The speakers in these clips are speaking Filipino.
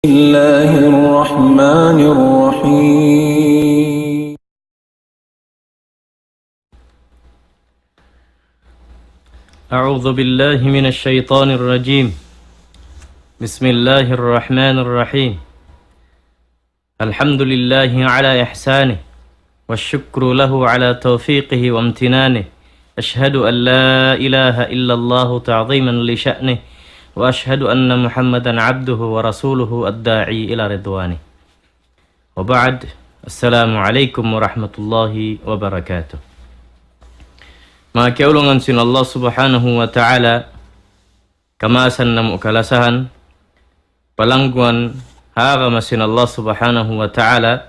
الله الرحمن الرحيم. أعوذ بالله من الشيطان الرجيم. بسم الله الرحمن الرحيم. الحمد لله على إحسانه والشكر له على توفيقه وامتنانه. أشهد أن لا إله إلا الله تعظيما لشأنه وأشهد أن محمدا عبده ورسوله الداعي إلى رضوانه. وبعد، السلام عليكم ورحمة الله وبركاته. Mga kaulungan sin Allah subhanahu wa ta'ala, kamasan na mukalasahan, palangguan, hagama sin Allah subhanahu wa ta'ala,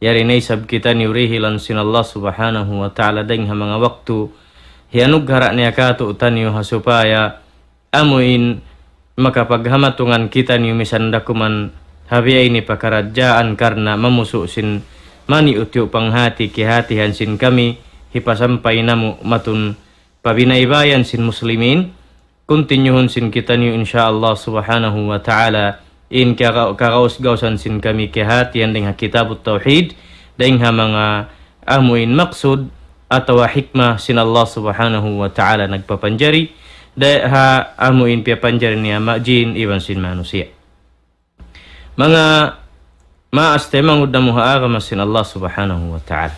yari naisab kita niurihilan sin Allah subhanahu wa ta'ala dahing mga waktu, hianug hara niya kato utanyo hasupaya, amuin, makapaghamatunan kita niyo misandakuman habiyay ni pakarajaan karna mamuso sin mani utyo panghati kihatihan sin kami hipasampay namu matun pabinaybayan sin muslimin kontinyuhon sin kita niyo insyaallah subhanahu wa ta'ala in kakausgausan sin kami kihatihan ding kitabut tauhid ding mga amuin maksud atau hikmah sin Allah subhanahu wa ta'ala nagpapanjari ha amuin pia panjarin niya jin iwan sin manusia. Mga maas temang udang muha sin Allah subhanahu wa ta'ala.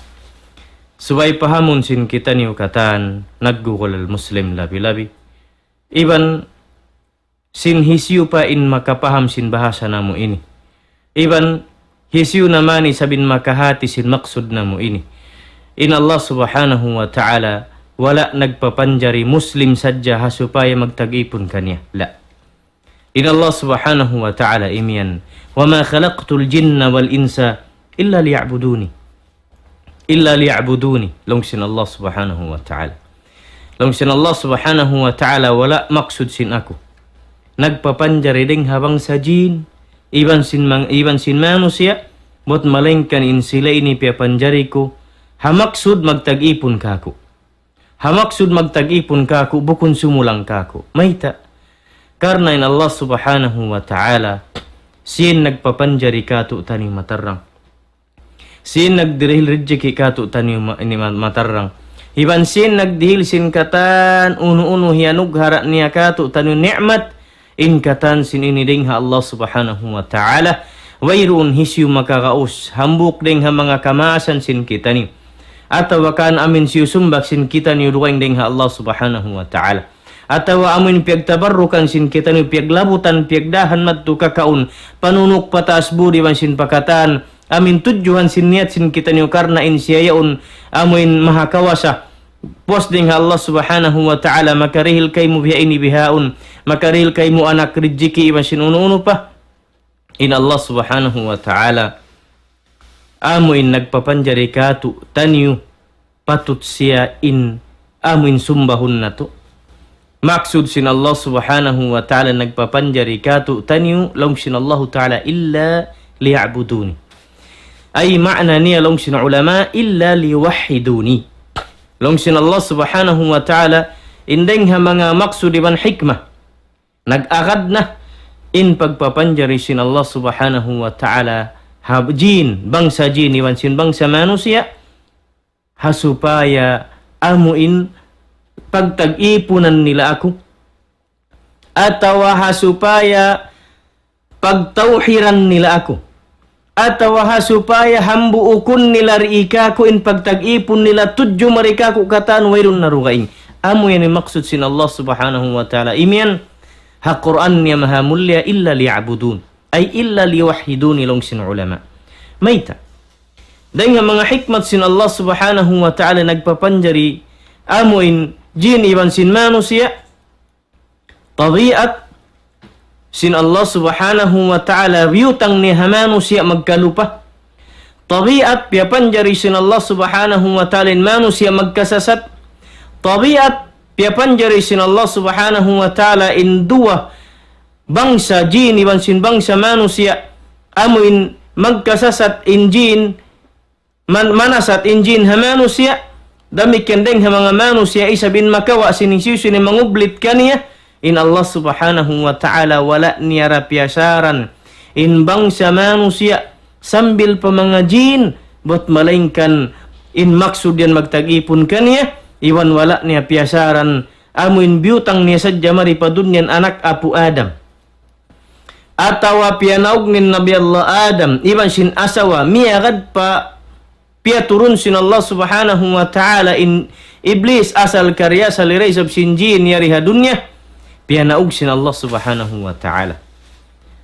Subay pahamun sin kita ni ukatan naggugol al muslim labi-labi. Iban sin hisyu pa in makapaham sin bahasa namu ini. Iban hisyu namani sabin makahati sin maksud namu ini. In Allah subhanahu wa ta'ala wala nagpapanjari muslim sadya supaya magtag-ipon kanya. La. In Allah subhanahu wa ta'ala imian, وَمَا خَلَقْتُ الْجِنَّ وَالْإِنسَ إِلَّا لِيَعْبُدُونِ إِلَّا لِيَعْبُدُونِ Lungsin Allah subhanahu wa ta'ala. Lungsin Allah subhanahu wa ta'ala wala maksud sin ako. Nagpapanjari ding habang sa jin, iban sin manusia, bot malengkan in sila ini piapanjari ko, hamaksud magtag-ipon kako. Hamaksud magtag-ipon kako, bukun sumulang kako. Mayta. Karna in Allah subhanahu wa ta'ala, sin nagpapanjari kato tani matarang. Sin nagdirihil rijiki kato tani matarang. Iban sin nagdihil sin katan, unu-unu hiyanug hara niya kato tani ni'mat, in katan sin inidingha Allah subhanahu wa ta'ala, wayroon hisyu makakaus, hambuk ding ha mga kamasan sin kitani. Atawa kan amin siyo sumbak sin kita niyo duwang dingha Allah subhanahu wa ta'ala. Atawa amin piyagtabarrukan sin kita niyo piyaglabutan piyagdahan mattu kakaun panunuk pataas budi man sin pakatan amin tujuhan sin niat sin kita niyo karna in siyayaun amin mahakawasa pos dingha Allah subhanahu wa ta'ala makarihil kaymu bihaini bihaun makarihil kaymu anak rijiki iban sin unu-unu pa in Allah subhanahu wa ta'ala amuin nagpapanjari katu tanyo patut siya in amuin sumbahun na to. Maksud sin Allah subhanahu wa ta'ala nagpapanjari katu tanyo long sin Allah ta'ala illa liya'buduni. Ay ma'na niya long sin ulama illa liwahiduni. Long sin Allah subhanahu wa ta'ala indeng ha mga maksud iban hikmah. Nag-agad na in pagpapanjari sin Allah subhanahu wa ta'ala jin, bangsa jin, iwan sin bangsa manusia, hasupaya amuin pagtag-ipunan nila ako, atawa hasupaya pagtauhiran nila ako, atawa hasupaya hambuukun nila riika ko in pagtag-ipon nila tudyo marika ko katan wayrun narugaing. Amo yan yung maksud sin Allah subhanahu wa ta'ala. Imian, ha Quran niya mahamulya illa liya'budun. Ay illa liwahiduni long sin ulama. Mayta. Dahil nga mga hikmat sin Allah subhanahu wa ta'ala nagpapanjari amuin jin iban sin manusia tabiat sin Allah subhanahu wa ta'ala biyutang ni manusia magkalupa. Tabiat piapanjari sin Allah subhanahu wa ta'ala manusia magkasasat. Tabiat piapanjari sin Allah subhanahu wa ta'ala in dua bangsa jin iban sin bangsa manusia amuin magkasasat in jin manasat in jin ha manusia damikian deng ha mga manusia isa bin makawa sinisiyo sin mangublit kaniya in Allah subhanahu wa ta'ala wala niya rapiasaran inbang sa manusia sambil pa mga jin bot malingkan in maksud yan magtag-ipon kaniya iwan wala niya piyasaran amuin biyutang niya sadya maripadunyan anak apu Adam atawa pianaog nin Nabi Allah Adam iwan sin asawa miyagad pa piyaturun sin Allah subhanahu wa ta'ala in iblis asal karya saliray sab sin jin yari hadunya pianaog sin Allah subhanahu wa ta'ala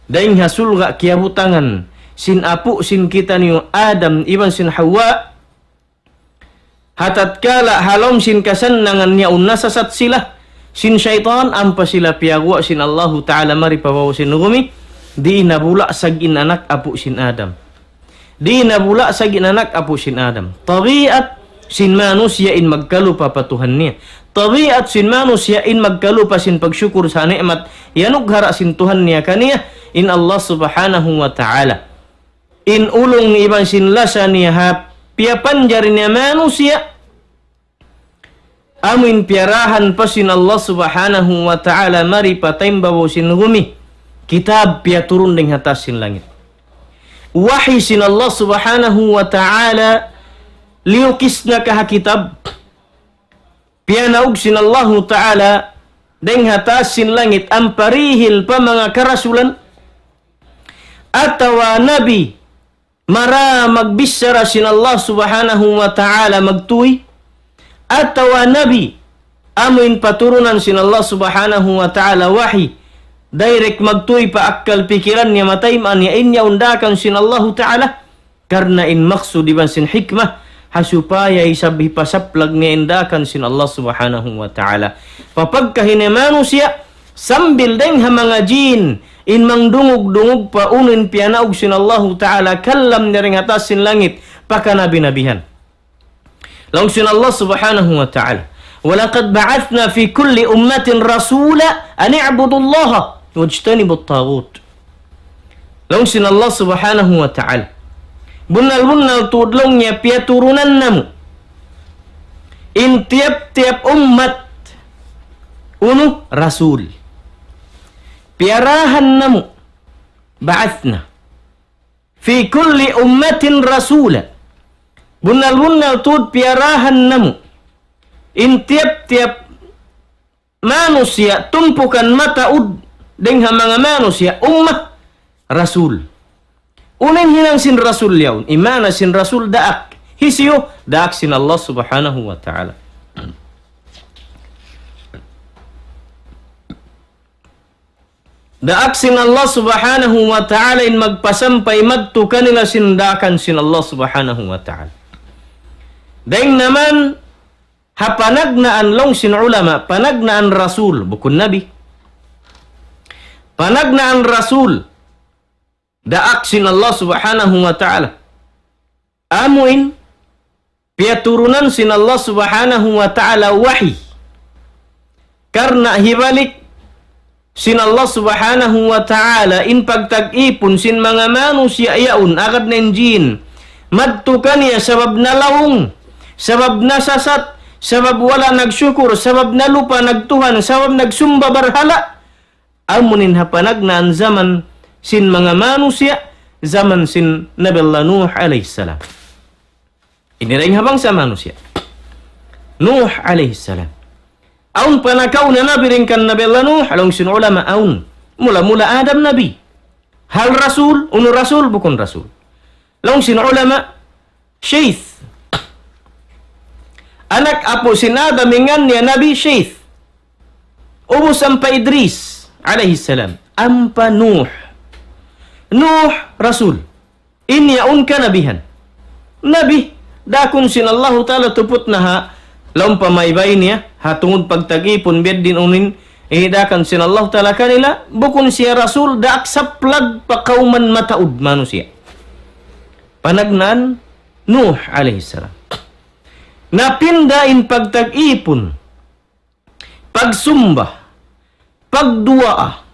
daing hasulga kiabutangan sin apu sin kita niyo Adam iwan sin Hawa hatat kala halom sin kasannangan niya nasasat sila sin syaitan ampa sila piyagwa sin Allah ta'ala maripawaw sin nugumi di nabula sagin anak apu sin Adam di nabula sagin anak apu sin Adam tabiat sin manusia in magkalupa patuhan niya tabiat sin manusia in magkalupa sin pagsyukur sa nikmat yanug hara sin Tuhan niya kaniya in Allah subhanahu wa ta'ala in ulong ni ibang sinlasa niya piapanjar niya manusia amin piarahan pa sin Allah subhanahu wa ta'ala mari patimbawo sin gumi kitab piaturun ding hatas sin langit wahi sin Allah subhanahu wa ta'ala liukis na kaha kitab pianaug sin Allah ta'ala ding hatas sin langit amparihil pa mga karasulan atawa nabi mara magbisara sin Allah subhanahu wa ta'ala magtuy atawa nabi amuin paturunan sin Allah subhanahu wa ta'ala wahi direct magtuy pa akkal pikiran niya matayman niya inya undakan sin Allah ta'ala karna in maksud iban sin hikmah hasupaya isabi pasaplag niya indakan sin Allah subhanahu wa ta'ala papagkahine manusia sambil deng ha mga jin in mangdungog-dungog pa unin pianaog sin Allah ta'ala kallam niring atas sin langit pakanabi-nabihan lang sin Allah subhanahu wa ta'ala walaqad ba'athna fi kulli ummatin rasula an i'budu Allah wajtanibu at-taghut lang sin Allah subhanahu wa ta'ala bunal-bunal tudlong niya piaturunan namu in tiap-tiap umat uno rasul piarahan namu ba'athna fi kulli ummatin rasula bunal-bunal tud piarahan namu in tiap-tiap manusia tumpukan mataud dengan mga manusia ummah rasul unin hinang sin rasul yaun imana sin rasul daak hisyo daak sin Allah subhanahu wa ta'ala daak sin Allah subhanahu wa ta'ala in magpasampay madto kanila sindakan sin Allah subhanahu wa ta'ala daing naman hapanagnaan long sin ulama panagnaan rasul bukun nabi panagnaan rasul daak sin Allah subhanahu wa ta'ala amuin piaturunan sin Allah subhanahu wa ta'ala wahi karna hibalik sin Allah subhanahu wa ta'ala in pagtag-ipon sin mga manusia yaun agad ng jin madtukan niya sabab na lawong sabab na sasat sabab wala nagsyukur sabab na lupa nagtuhan sabab nagsumba barhala amunin hapanagnan zaman sin mga manusia zaman sin Nabi Allah Nuh alaihissalam iniring habang sa manusia Nuh alaihissalam aun panakaw na nabi rin kan Nabi Allah Nuh along sin ulama aun mula-mula Adam nabi hal rasul uno rasul bukun rasul long sin ulama Shaith anak apo sin Adam ingan niya nabi Shaith ubos ampa Idris alaihissalam ampa Nuh rasul inyaun ka nabihan nabi dakon sin Allah ta'ala tupot na ha laong pamaybay niya hatungod pagtagipon biyad din unin ihidakan sin Allah ta'ala kanila bukon siya rasul daak saplag pakauman mataud manusia panagnan Nuh alaihissalam napindain pagtag-ipon pagsumba pagduaa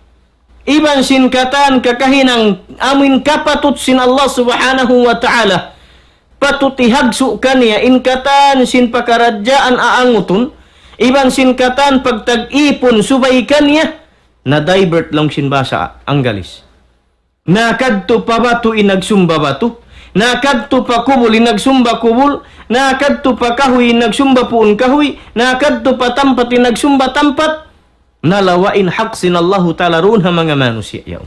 iban sin katan kakahinang amin kapatut sin Allah subhanahu wa ta'ala patutihagsu kaniya in katan sin pakaradyaan aanguton iban sin katan pagtag-ipon subay kaniya na divert lang sin basa ang galis nakadto pa batu inagsumba batu, nakadto pa kubul inagsumba kubul, nakadto pa kahoy inagsumba puun kahoy, nakadto pa tampat inagsumba tampat, nalawain hak sinallahu ta'ala ron ha mga manusia yaw.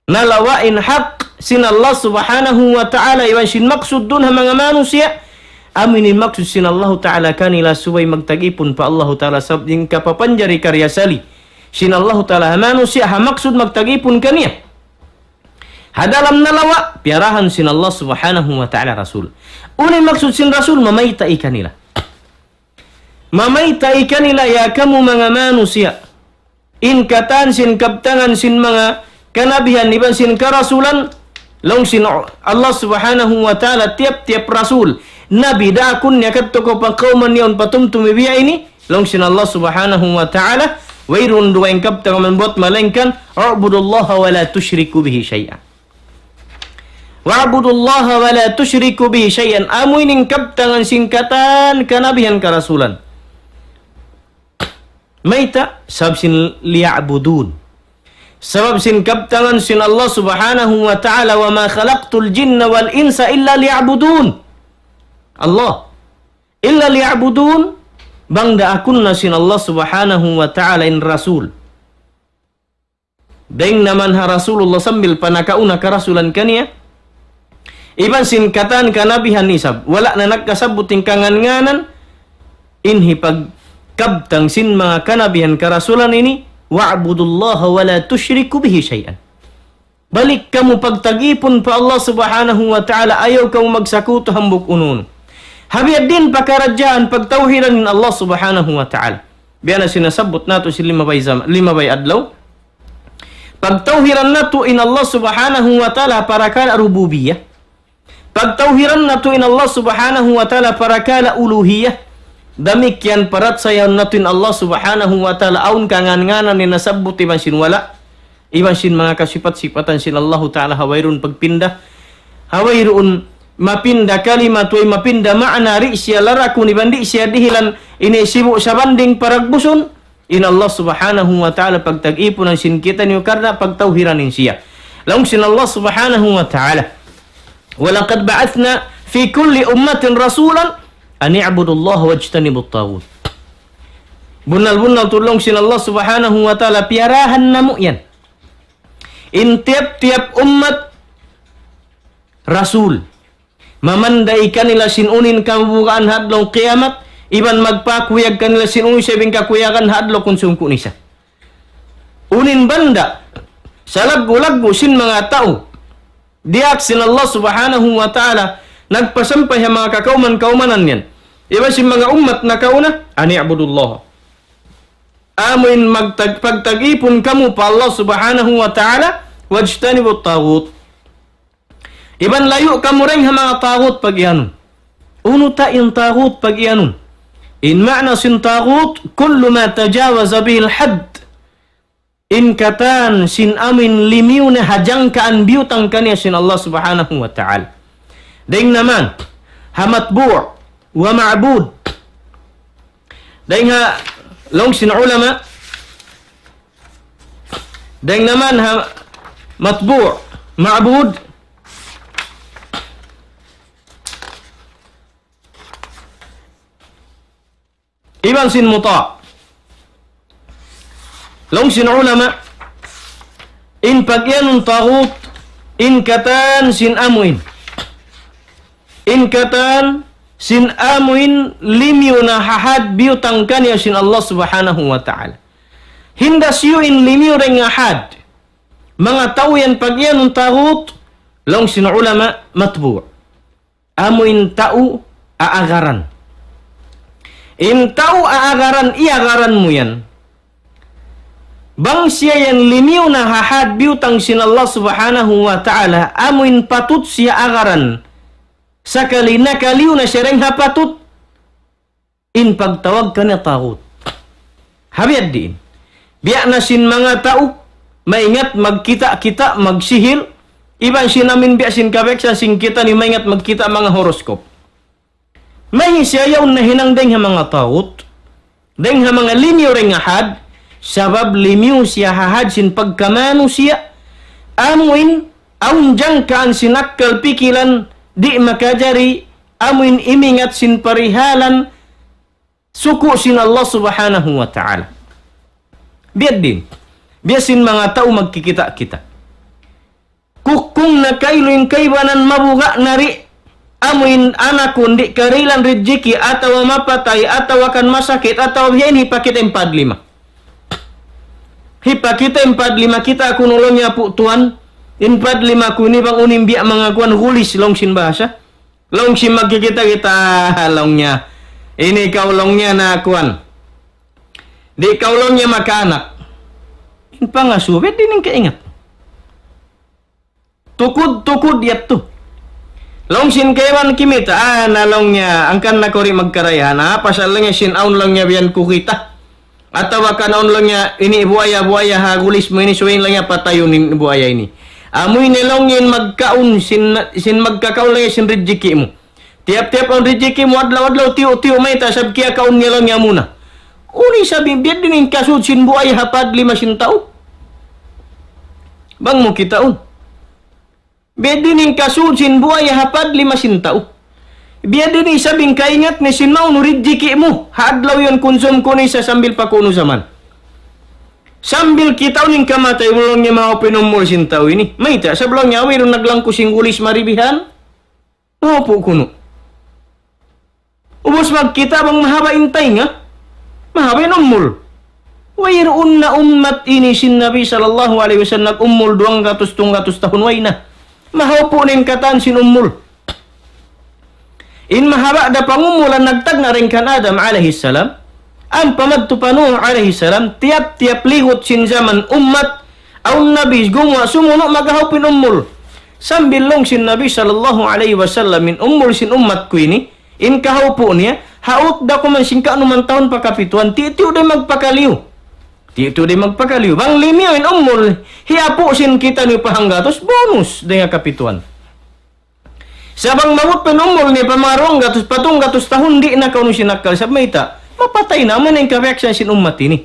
Nalawain hak sinallah subhanahu wa ta'ala iwan sin maksud dun ha mga manusia, aminin maksud sinallahu ta'ala kanila suway magtagipon pa Allah ta'ala sabding kapapanjari karyasali. Sinallahu ta'ala ha manusia ha maksud magtagipon kaniya. Hadalam nalawa, piarahan sinallah subhanahu wa ta'ala rasul. Unay maksud sin rasul, mamaytai kanila. Mamaytai kanila ya kamu mga manusia. In katan sin kaptangan sin mga kanabihan iban sin karasulan, long sin Allah subhanahu wa ta'ala tiap-tiap rasul. Nabi dakun yakatto ko pa kauman yaon patumtumi biya ini, long sin Allah subhanahu wa ta'ala, wairun dua yang kaptangan membuat malengkan, u'budullaha wa la tusyriku bihi syai'an. Wa'budullaha wa la tusyriku bihi syai'an. Amu ini kaptangan singkatan kanabihan karasulan. Maita sabab sin liya'budun. Sabab sin kaptangan sin Allah subhanahu wa ta'ala wa ma khalaqtul jinna wal insa illa liya'budun. Allah illa liya'budun bangda akunna sin Allah subhanahu wa ta'ala in rasul. Daing naman ha Rasulullah sambil panakauna karasulan kaniya. Iban sin katan kanabihan nisab. Wala na nagkasabuting kangan-nganan. Inhi pag kabtang sin mga kanabihan karasulan ini. Wa'budullaha wa la tusyriku bihi syai'an. Balik kamu pagtagipon pa Allah subhanahu wa ta'ala. Ayaw kamu magsakuto hambuk unun. Habiyad din pakaradjaan pagtawhiran ng Allah subhanahu wa ta'ala. Biya na sinasabot nato si limabay adlaw. Pagtawhiran nato in Allah subhanahu wa ta'ala para kala rububiyah. Pagtawhiran nato in Allah subhanahu wa ta'ala para kala uluhiyah. Damikian parat sayaw nato in Allah subhanahu wa ta'ala aun kangan-nganan ni nasabot iban sin wala. Iban sin mga kasipat-sipatan sin Allah ta'ala hawairun pagpinda. Hawairun mapinda kalimat way mapinda ma'na ri siya larakun ibandi siya dihilan inisibu sa banding paragbuson. In Allah subhanahu wa ta'ala pagtag-ipon ang sin kita niyo karna pagtawhiranin siya. Laung sin Allah subhanahu wa ta'ala. Walaqad ba'athna fi kulli ummatin rasulan an i'budullaha wajtanibut taghut. Bunal-bunal tulong sin Allah subhanahu wa ta'ala piarahan namo yan. In tiap-tiap umat rasul. Mamanday kanila sinunin kabubukaan hadlong kiamat. Iban magpakuyag kanila sinunin sabing kakuyagan hadlo kung sungko nisa. Unin banda. Sa laggo-laggo sin mga tao. Diak sin Allah subhanahu wa ta'ala nagpasampay ang mga kakauman-kaumanan yan. Iba si mga umat na kauna, ani abudullah. Amin pagtagipon kamu pa Allah subhanahu wa ta'ala, wajtanibut taghut. Iban layo kamu rin ang mga taghut pag iyanon. Uno ta in taghut pag iyanon. In ma'na sin taghut, kullu ma tajawaza bihil had. In katan sin amin limiw na hajang kaan biyutang kaniya sin Allah subhanahu wa ta'ala. Daing naman, hamatbu' wa ma'bud. Daing ha, long sin ulama, daing naman ha, matbu' ma'bud. Iban sin muta'. Long sin ulama, in pagyanong taghut, in katan sin amuin. In katan sin amuin limiw na hahad biyutang kaniya sin Allah subhanahu wa ta'ala. Hindas yu in limiw ring ahad. Mga tauyan pagyanong taghut, long sin ulama, matbu'. Amuin tau aagaran. In tau aagaran, iagaran mo yan. Bang siya yan limiw na hahad biyutang sin Allah subhanahu wa ta'ala amuin patut siya agaran sakali na kaliw na siya rin hapatut in pagtawag ka na taghut. Habiyad din. Biya na sin mga tao maingat magkita-kita magsihir iban sin namin biya sin kabeksa sin kita ni maingat magkita mga horoskop. May siya yaw na hinangdeng mga taghut deng mga limiw rin hahad sabab limiw siya hahad sin pagkamano siya amuin aunjang kaan sinakal pikilan di makajari amuin imingat sin parihalan suku sin Allah subhanahu wa ta'ala. Biar din. Biasin mga tao magkikita-kita. Kung nakailuin kaibanan mabuga nari amuin anak kundi karilan rejeki atau mapatay atau akan masakit atau yan hipakita 45. Hipakita 45 kita kunolongnya pu tuan. 45 kuni bang unimbia mga kuan gulis longsin bahasa. Longsin magkikita-kita longnya. Ini kaulongnya na kuan. Di kaulongnya maka anak. In pangasubit din yung kaingat. Tukod yat to. Longsin kaywan kimita nalongnya angkan na kori magkarayahan pasal langnya sin aun langnya biyan kukita. Atau akan aun langnya ini buaya hagulis mo ini suwain langnya patayunin buaya ini. Amoy nilongin magkaun sin magkakaun langnya sin rejeki mo. Tiap-tiap ang rejeki mo adlaw-adlaw tiyo may tasab kaya kaun nilongnya muna. Uni sabi biyan din yung kasud sin buaya hapad 5 tao. Bang mo kitaon. Biyan din kasud sin buaya hapad 5 tao. Biyan din sabing kaingat ni sin maun rejeki mo. Hadlaw yon konsum ko ni sa sambil pa kuno zaman. Sambil kita uning kamatay ulong niya mga pinumul sin tao ini. May ta sablong niya mayroon naglangko sing gulis maribihan. Mapo kuno. Ubos magkita bang mahaba intay nga. Mahaba inumul. Wayroon na ummat ini sin Nabi sallallahu alaihi wasallam nag-ummul 200 tahun way na. Mahapo nin katan sin ummul. In mahaba da pangumulan nagtag na rin kan Adam alaihi salam. Ang pamadto pa Nuh alaihi salam tiap-tiap ligot sin zaman ummat aun nabi gumwa sumuno magahupin ummul. Sambil long sin Nabi sallallahu alaihi wasallam min ummul sin ummat ko ini in kahupo niya haut da ko man singka anuman taon pakapituan ti-tiyo day magpakaliw. Ti-tiyo day magpakaliw. Bang limiyo in ummul hiapo sin kita ni pahanggatos bonus day nga kapituan. Sabang mawut penumol ni pamarong gatus patong gatus tahun di na kauno sinakal sa mayta. Mapatay naman ang kareaksyon sin ummat ini.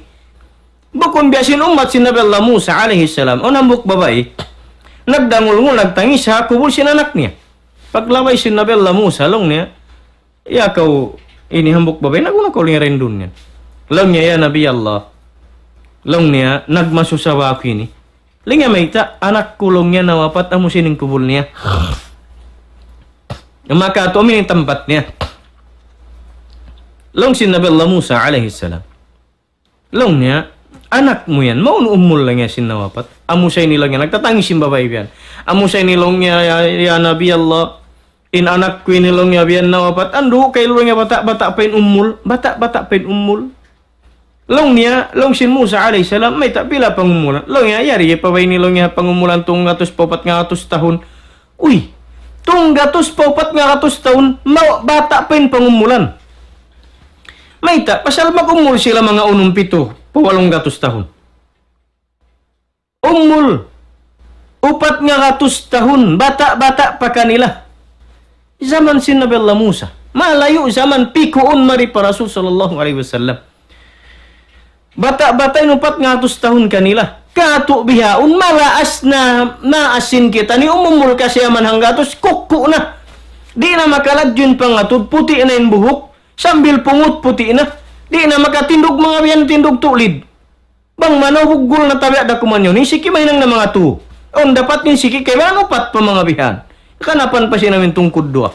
Bukon biya sin ummat sin Nabi Allah Musa alaihi salam o nambuk babae. Nagdangul nagtangis ha kubul sin anak niya. Paglaway sin Nabi Allah Musa long niya. Ya kau ini hambuk babae naguno kau liya rin dun yan. Long niya ya Nabi Allah. Long niya nagmasusawa ako ini. Linga mayta anak kulong niya nawapat amo sining kubul niya. Maka tumin yung tempat niya. Long sin Nabi Allah Musa alaihi salam. Long niya, anak mo yan, maun umul lang niya sin nawapat. Amo siya nilang niya, nagtatangis yung babae yan. Amo siya nilong niya, ya Nabi Allah, in anak ko nilong niya biyan nawapat. Ando, kay long niya bata pa yung umul. Bata pa yung umul. Long niya, long sin Musa alaihi salam, may tapila pang umulan. Long niya, yari, pabay nilong niya pang umulan tong gatos papat nga gatos tahon. Uy! Tung gatos paupat nga gatos taon, bata pa yung pangumulan. Mayta, pasal mag-umul sila mga 7, 8 gatos tahon. Umul. 4 nga gatos tahon, bata-bata pa kanila. Zaman sin Nabi Allah Musa. Malayo zaman pikuon mari pa Rasul sallallahu alaihi wasallam. Bata-bata yung 4 nga gatos tahon kanila. Kato bihaon malaas na naasin kita ni umumul kasi aman hanggatos kuko na. Di na makaladyon pangatod puti na yung buhok sambil pungut puti na. Di na makatindog mga biyan tindog tulid. Bang manahugul na tabi ada kumanyo ni siki may nang na mga tu. On dapat ni siki kay manupat pa mga bihan. Kanapan pa siya namin tungkod doa.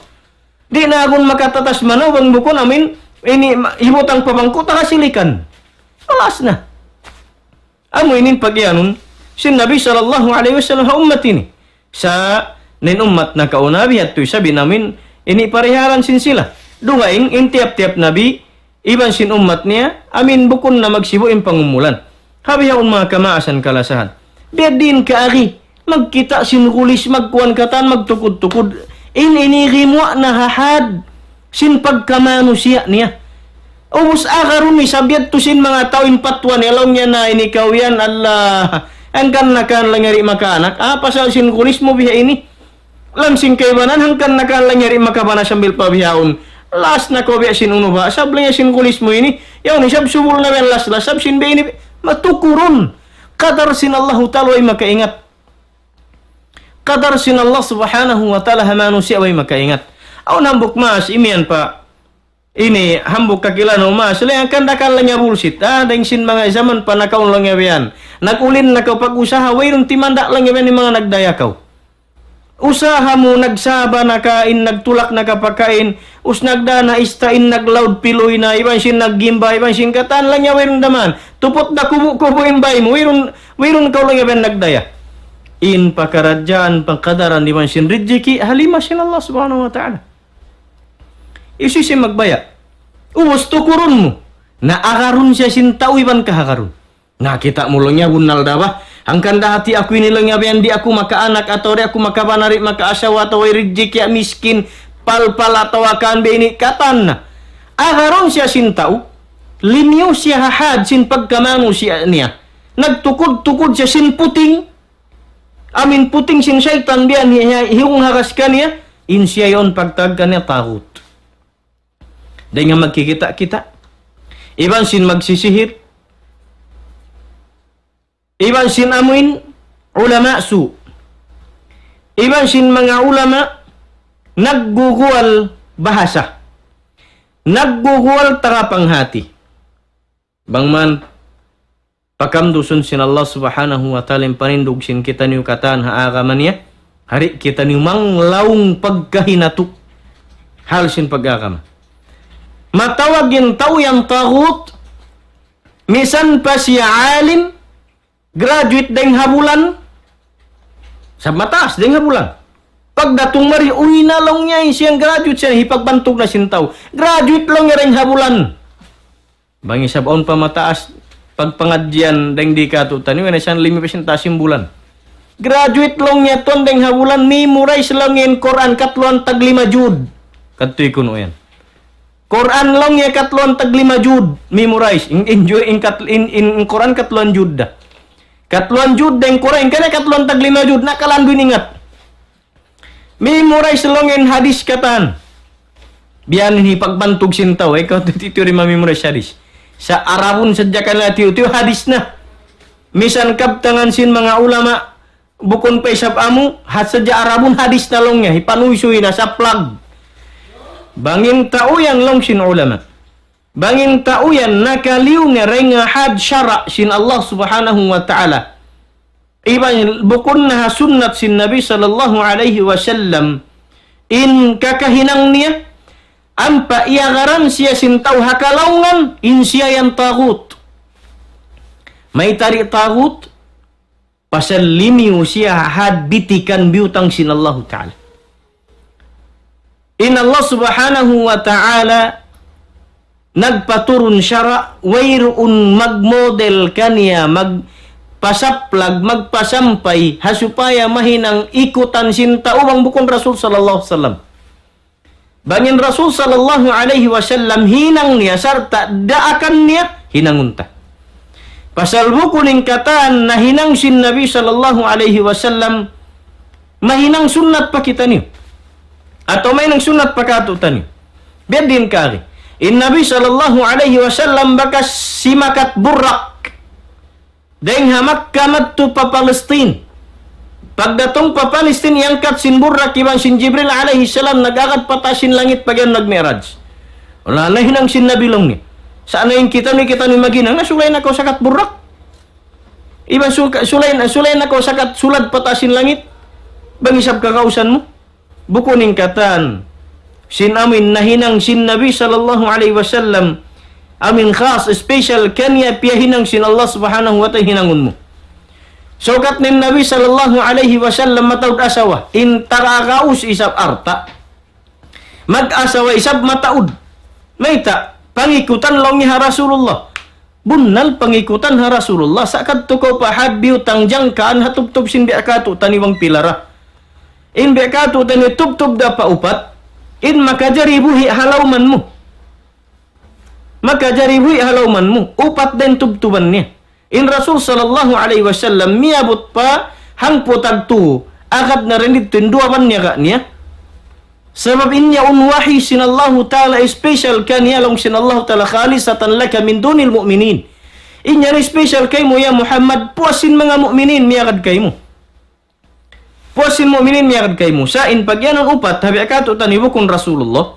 Di na akong makatatas manaw bang buko namin ini himutang pabangko takasilikan. Alas na. Amo inin pagyanon sin Nabi sallallahu alaihi wasallam ha ummat ini. Sa nin ummat na kaunabi at tuy sabi namin ini pariharan sin sila. Duwaing in tiap-tiap Nabi iban sin ummat niya amin bukon na magsibo in pangumulan. Habi haon mga kamaasan kalasahan. Biar din kaari magkita sin kulis magkuan katan magtukod-tukod in inirimo na hahad sin pagkamanusia niya. Ubus akaron ni sabiat to sin mga tao in patwa nilong niya na inikaw yan Allah. Hangkan nakan langari makaanak. Pasal sin kulis mo biha ini. Lansing kaibanan hangkan nakan langari makabana sambil pabihaon. Last na ko biya sin uno ba. Sablay niya sin kulis mo ini. Yaw ni sab subul na ben last sab sin biya ini. Matukuron. Kadar sin Allah Ta'ala ay makaingat. Qadar sin Allah subhanahu wa ta'ala manusia way makaingat. Aw nambuk mas imian pa. Ini hambuk kakilano mas. Sila yang kandakan lang bullshit. Dahing sin mga zaman pa nakaon lang yan. Nagulin na pag-usaha. Wayrong timanda lang yan yung mga nagdayakaw. Usaha mo, nagsaba na kain, nagtulak na kapakain, nagda na istain, nagloud piloy na, iban sin naggimba, iban sin katan lang yan, wayrong daman. Tupot na kubo imbay mo, wayrong kaw lang yan nagdaya. In pakaradyaan, pangkadaran, iban sin rijiki, halima sin Allah subhanahu wa ta'ala. Isu si magbaya. Uwas tukurun mo. Naakarun siya sin tao iban kahakarun. Nakita mo lang niya, bunal dawa. Ang kanda hati aku ini lang yabian di aku maka-anak atau di aku maka-banari maka-asawa atau rijik ya miskin pal-pal atau akan bini katan na. Aharon siya sin tao. Limiyo siya hahad sin pagkamano siya niya. Nagtukod-tukod siya sin puting. Amin puting sin syaitan biyan hiyong haras ka niya. In siya yon pagtag ka niya takot. Dahil nga magkikita-kita. Iban sin magsisihir. Iban sin amuin ulama su. Iban sin mga ulama naggugual bahasa. Naggugual tarapanghati. Bangman pakamdusun sin Allah subhanahu wa ta'ala panindog sin kita niyo kataan haagaman niya. Hari kita niyo manglaung pagkahinatuk. Hal sin pag-agama. Matawag yung tao yung tagut. Misan pa siya alim. Graduate ding habulan. Sa mataas ding habulan. Pagdatong mari, uwi na lang niya siyang graduate siya. Hipagbantog na sintaw. Graduate lang niya rin habulan. Bangi sabaon pa mataas. Pagpangadyan ding di katutan. Yung siyang limipasintasim bulan. Graduate lang niya ton ding habulan. Memorize lang yan Quran katluan tag 5 jud. Katoy kuno yan. Quran lang niya katluan tag 5 jud. Memorize. In Quran katluan jud da. Katluan jud deng Quran kana katluan tag 5 jud nakalandu ingat. Memorize lang yan hadis katan. Biyan ni pagbantog sintaw ikaw titiri ma-memorize hadis. Sa Arabun sadya kanila tiyo hadis na. Misan kaptangan sin mga ulama bukon pa isap amu sadya Arabun hadis na lang niya hipanuisuy na sa plug. Bangin tao yang long sin ulama. Bangin tao yan nakaliw nga renga had syara sin Allah subhanahu wa ta'ala. Iban bukon na sunnat sin Nabi sallallahu alaihi wasallam in kakahinang niya ampa iagaran siya sin tao hakalaungan in siya yang tagut. May tari tagut pasal limiw siya had bitikan biutang sin Allah ta'ala. In Allah subhanahu wa ta'ala nagpaturun syara wayroon magmodel kaniya magpasaplag magpasampay hasupaya mahinang ikutan sinta umang bukon Rasul sallallahu alaihi wasallam. Bangin Rasul sallallahu alaihi wasallam hinang niya sarta daakan niya hinangunta. Pasal bukuning kataan na hinang sin Nabi sallallahu alaihi wasallam mahinang sunnat pa kita niyo. Atau may nang sunat pakatutan niyo. Biar din kari. In Nabi sallallahu alaihi wasallam bakas simakat burrak. Deng hamak kamat tu pa Palestin. Pagdatong pa Palestin yangkat sin burrak iban sin Jibril alaihi salam nagakat patasin langit pagyan nagmiraj. Wala na hinang sin Nabi lang ni. Saan na yung kita ni maginang na sulay na ko sakat burrak. Iban sulay na ko sakat sulad patasin langit. Bangisap kakausan mo. Bukuning katan. Sin amin nahinang sin Nabi sallallahu alaihi wasallam amin khas special kanya piyahinang sin Allah subhanahu wa ta'ala hinangun mo. Sukat nin Nabi sallallahu alaihi wasallam matawd asawa in tarakaus isab arta mag-asawa isab mataud mayta pangikutan lang ni Rasulullah bunnal pangikutan ha Rasulullah sakad tuko pa hadbiu tangjang kaan hatubtub sin biakatu taniwang pilara in biakatu tani tubtub da pa upat in makajaribuhi halauman mo. Makajaribuhi halauman mo. Upat din tubtuban niya. In Rasul sallallahu alaihi wasallam miabot pa hang putag tu. Akad na rin dito duwaman niya ka niya. Sebab inya unwahi sinallahu ta'ala special kaniya long sinallahu ta'ala khalisatan laka min dunil mu'minin. Inya rin special kay mo ya Muhammad puasin mga mu'minin miyakad kay mo. Puasin mu'minin miyakad kay Musa, in pagyan ang upat, habi akato tanibo kung Rasulullah,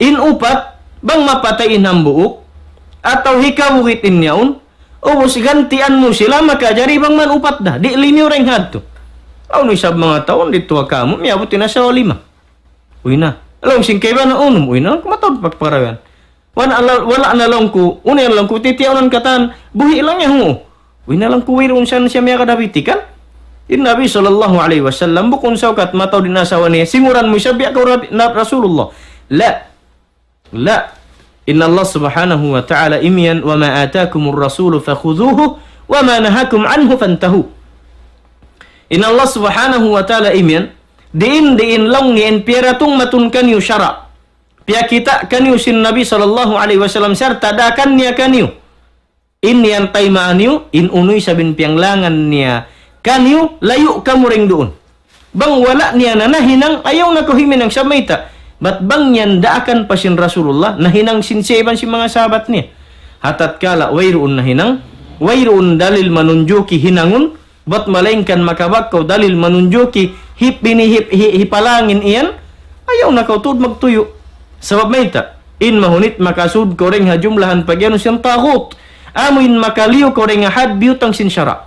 in upat, bang mapatayin ang buok, ataw hikabukitin niyaon, o gantian mo sila, makajari bang man upat da, di linyo rin hadto. Aw no isab mga taon, dito ka mo, miyabutin na sa 5. Uy na. Alam, singkay ba na unom? Uy na, kumatawad pagparayan. Wala na lang ko, una lang ko, titiyaw katan, buhi lang niya ho. Uy na lang ko, wiroon siya siya miya kadabitikan. In Nabi sallallahu alaihi wasallam, bukon sa ukat, mataw din nasawa niya, simuran mo siya, biya ka na Rasulullah. La. Inna Allah subhanahu wa ta'ala imyan, wa ma atakumur rasulu fakhuduhu, wa ma nahakum anhu fantahu. Inna Allah subhanahu wa ta'ala imyan, diin lang niyan piratong matun kanyo syara. Pia kita kanyo sin Nabi sallallahu alaihi wasallam serta dakan niya kanyo. In niyan taymaan niyo, in unoy sabin pianglangan niya kanyo, layo ka mo ring doon. Bang wala niya na nahinang, ayaw na kuhimin ng samayta. Ba't bang niyan daakan pa sin Rasulullah, nahinang sinseban si mga sahabat niya. Hatat kala, wayroon nahinang, wayroon dalil manunjuki hinangun, ba't malengkan makabakaw dalil manunjuki hipalangin iyan, ayaw na kautud magtuyo. Sabab mayta, in mahunit makasud ko ring hajumlahan pagyano siyang takot, amuin makaliw ko ring had biyutang sinsyara.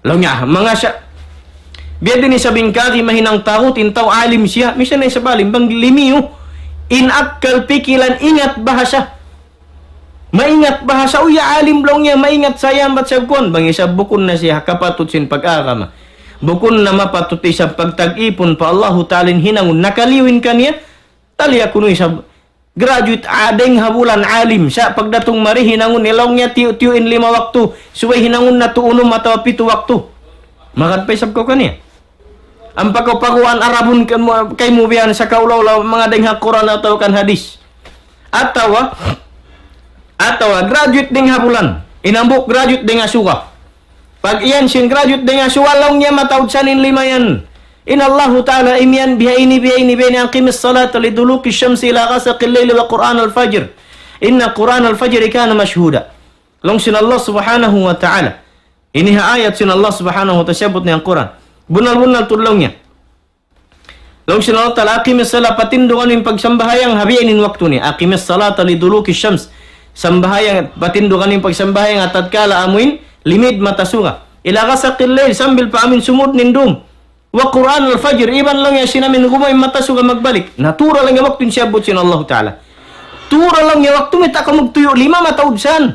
Law nga, mga siya, biya din sabing kati mahinang takot, intaw alim siya, misya na isabalim, bang limiyo, inakkal pikilan, ingat bahasa. Maingat bahasa, uya alim lang niya, maingat sayang ba't sabkon. Bang isa bukon na siya, kapatut sin pag-akama. Bukon na mapatut isa pagtag-ipon pa Allahu talin hinangun. Nakaliwin ka niya, taliya kuno isa, graduate adeng habulan alim. Sa pagdatong mari, hinangun nilaw niya, tiyo-tiyoin 5 waktu. Suway hinangun na tuunom matawa 7 waktu. Makat pa isab ko kaniya. Ang pagkapakuan arabon kay mo biyan sa kaulaw mga dengha Quran atau kan hadis. Atawa graduate ding habulan. Inambok graduate ding asuka. Pag iyan sin graduate ding asuka lang niya matawd sanin 5 yan. In Allah Ta'ala imyan bihaini bayna aqimis salata liduluki syamsi ila ghasaqil layli wa Qur'an al-fajr. Inna Qur'an al-fajr kana mashhuda. Long sin Allah Subhanahu wa Ta'ala. Ini ayat sin Allah Subhanahu wa Ta'ala ni ang Quran. Bunal-bunal tulong niya. Long sin Allah Ta'ala aqimis salata patindukan yung pagsambahayang habiinin waktu ni. Aqimis salata liduluki syams. Sambahayang patindukan yung pagsambahayang at tatkala amuin limid matasunga ila ghasaqil layl sambil pa amin sumud nindum wa Quran al-fajr iban lang ya sinamin gumay matasunga magbalik natura lang yung waktu siyabot sin Allah Ta'ala tura lang yung waktu may taka magtuyo 5 mataudsan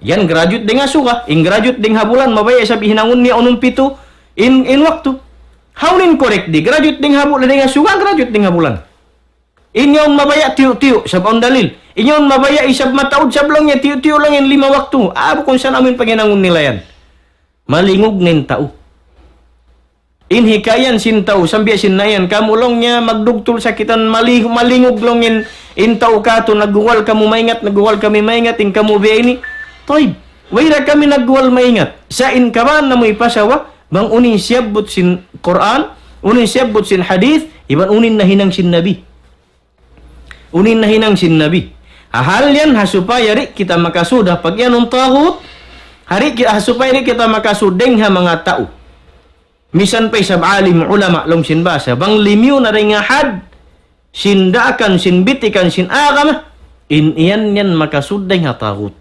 yan graduate ding asuka in graduate ding habulan mabaya sabi hinangun niya unong 7 in waktu haunin correct di graduate ding habulan ding asuka graduate ding habulan inyong mabaya tiyo-tiyo sa paong dalil. Inyong mabaya isab mataod sab lang niya tiyo-tiyo lang yan 5 waktu. Abo kung saan amin paginangon nila yan. Malingog nin tao. Inhikayan sin tao sambiya sin nayan kamulong niya magdugtol sakitan malingog lang in tao kato nagguwal kamo maingat nagguwal kami maingat in kamo biya ini. Toy, wayra kami nagguwal maingat. Sa in kaman na mo ipasawa bang unin siyabot sin Quran, unin siyabot sin hadith, iban unin na hinang sin Nabi. Unin na hinang sin Nabi. Hal yan hasupaya ri kita makasudah pag yan ang takot. Hasupaya ri kita makasudeng ha mga tao. Misan pa isab alim ulama long sin basa. Bang limyo na rin nga had. Sindakan, sinbitikan, sinagama. Iyan yan makasudeng ha takot.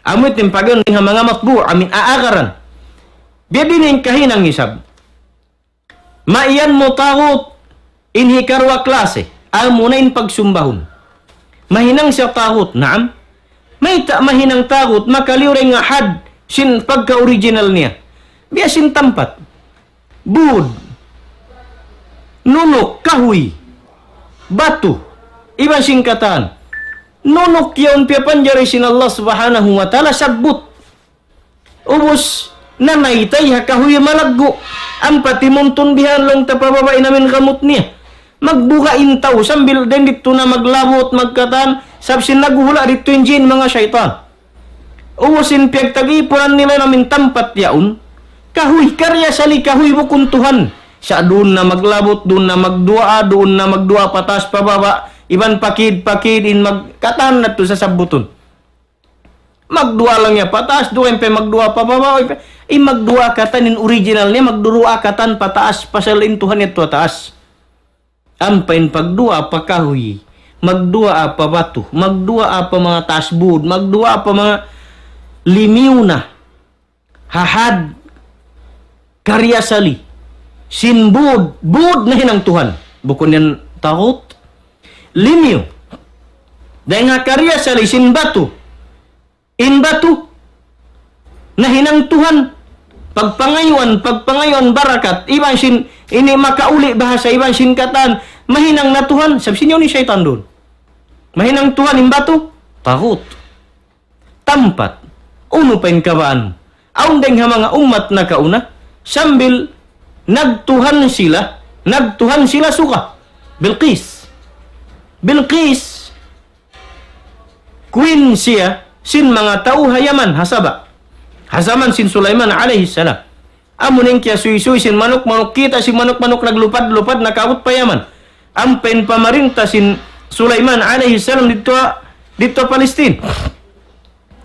Amit yung pagyan nga mga matbu amin aagaran. Biya din yung kahinang isab. Maiyan mo takot. Inhikarwa klase. Amunain pagsumbahon. Mahinang siya takot, naam. May mahinang takot, makaliw rin nga had, sin pagka-original niya. Biya sin tampat. Bud. Nunok, kahoy. Batu. Iba singkatan. Nunok yaon piyapanjari sin Allah Subhanahu wa Ta'ala sagbut. Ubus, nanaitay ha kahoy malaggo. Ang patimuntun bihan lang tapababain namin kamot niya. Magbukain tao, sambil din dito na maglabot, magkatan, sabsin naguhula dito yung jin mga syaitan. Uwasin piyag tag-ipunan nila namin tampat yaon, kahuy karya sali, kahuy bukuntuhan. Sa doon na maglabot, doon na magdua patas pababa, iban pakid in magkatan na to sa sabuton. Magdua lang niya pataas, duwa pa magdua pa baba. Magdua katan in original niya, magdurua katan pataas, pasalintuhan niya taas. Ampain pagdua pa kahoy, magdua pa batu, magdua pa mga tasbud, magdua pa mga limiw na, hahad, karyasali, sinbud, bud na hinang Tuhan. Bukod yan takot, limiw. Dahil nga karyasali, sinbatu, inbatu, na hinang Tuhan. Pagpangayon barakat, ibang sin, ini makauli bahasa, ibang sin katan, mahinang na Tuhan, sabi sinyo ni syaitan doon. Mahinang Tuhan, imbatu, takot, tampat, uno pa yung kabaan. Aun deng ha mga umat na kauna, sambil nagtuhan sila suka. Bilqis, queen siya, sin mga tao hayaman, Hasaman sin Sulaiman alaihi salam. Amunin kya suy-suy sin manok-manok kita, si manok-manok naglupad-lupad nakabot payaman. Ampen pamarinta sin Sulaiman alaihi salam dito Palestine.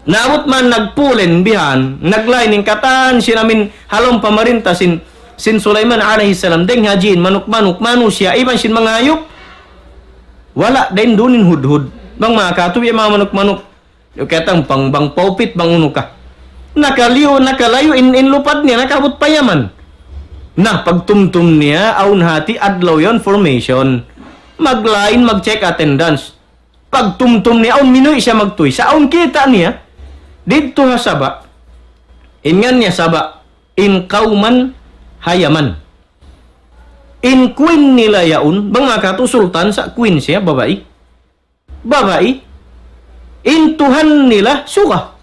Naabot man nagpulen bihan, naglayning katan sinamin halong pamarinta sin Sulaiman alaihi salam deng hajin manok-manok manusia iban sin mga hayop. Wala din dunin hudhud. Bang mga katubi mga manok-manok. Yung katang bang paupit bang uno ka. Nakalayo in lupad niya, nakabot payaman. Na pagtumtum niya, aun hati adlaw yon formation. Mag-line, mag-check attendance. Pagtumtum niya, aun minoy siya magtuy. Sa aun kita niya, dito ha saba, ingan niya saba, in kauman hayaman. In queen nila yaun, bang makatu sultan sa queen siya, babae. In Tuhan nila, suka.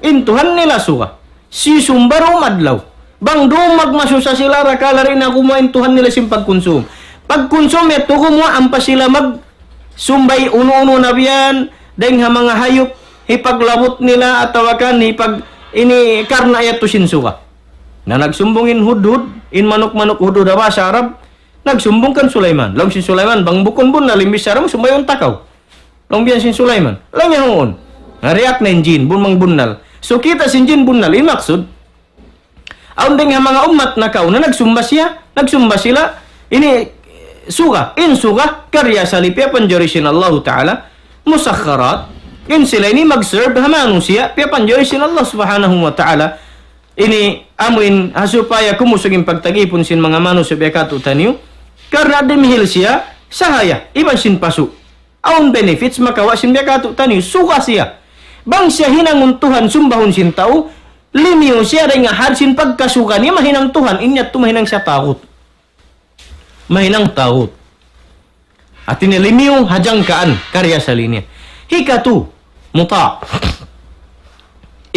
Intuhan nila suka. Si sumbaro madlaw. Bang dumag masusa sila rakala rin na kumuha intuhan nila sim pagkonsum. Pagkonsum ito kumuha ampa sila mag sumbay uno-uno na biyan. Dahil nga mga hayop hipaglabot nila at tawakan hipag ini karna yato sinsuka. Na nagsumbongin hudhud in manok-manok hudhud awa sa Arab. Nagsumbong kan Sulaiman. Lang si Sulaiman bang bukon bun na limbis sa Arab sumbayon takaw. Lang biyan si Sulaiman. Lang yan hoon. Nariak na yung jin bunmang bunal. So kita sinjin bunal maksud aun deng mga umat na kauna nagsumba sila ini suga karya salipya panjorisin Allah Ta'ala musakharat in sila ini mag-serve hamanu siya pia panjorisin Allah Subhanahu wa Ta'ala ini amuin supaya kumusugin pagtagipon sin mga manu sa bekatu taniyo karena demihil siya sahaya iban sin pasu aun benefits makawa sin bekatu taniyo suka siya. Bang siya hinangun Tuhan sumbahon sin tao, limiyo siya rin nga hadsin pagkasuka niya mahinang Tuhan, inyat to mahinang siya takot. Mahinang takot. At inilimiyo hajang kaan, karya sa linya. Hikatu, muta'.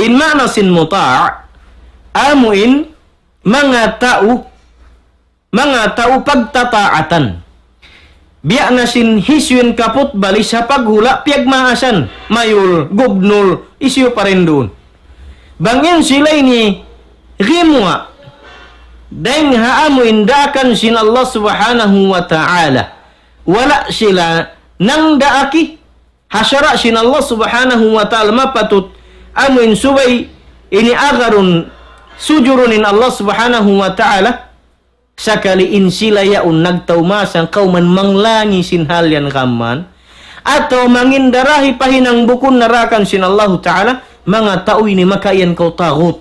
In mana sin muta' amuin mga tao pagtataatan. Biya na sin hisyuen kaput bali sa paghula piyagmaasan mayul gubnul isyo pa rin doon. Bangin sila ini rimwa dahil haamuin dakan sin Allah Subhanahu wa Ta'ala wala sila nang daaki hasyara sin Allah Subhanahu wa Ta'ala mapatut amuin subay ini agarun sujurunin Allah Subhanahu wa Ta'ala sakaliin sila yaun nagtaumasan kauman manglangi sin halyan kaman atau mangindarahi pahinang bukun narakan sin Allah Ta'ala mga tao ini makayan kau takut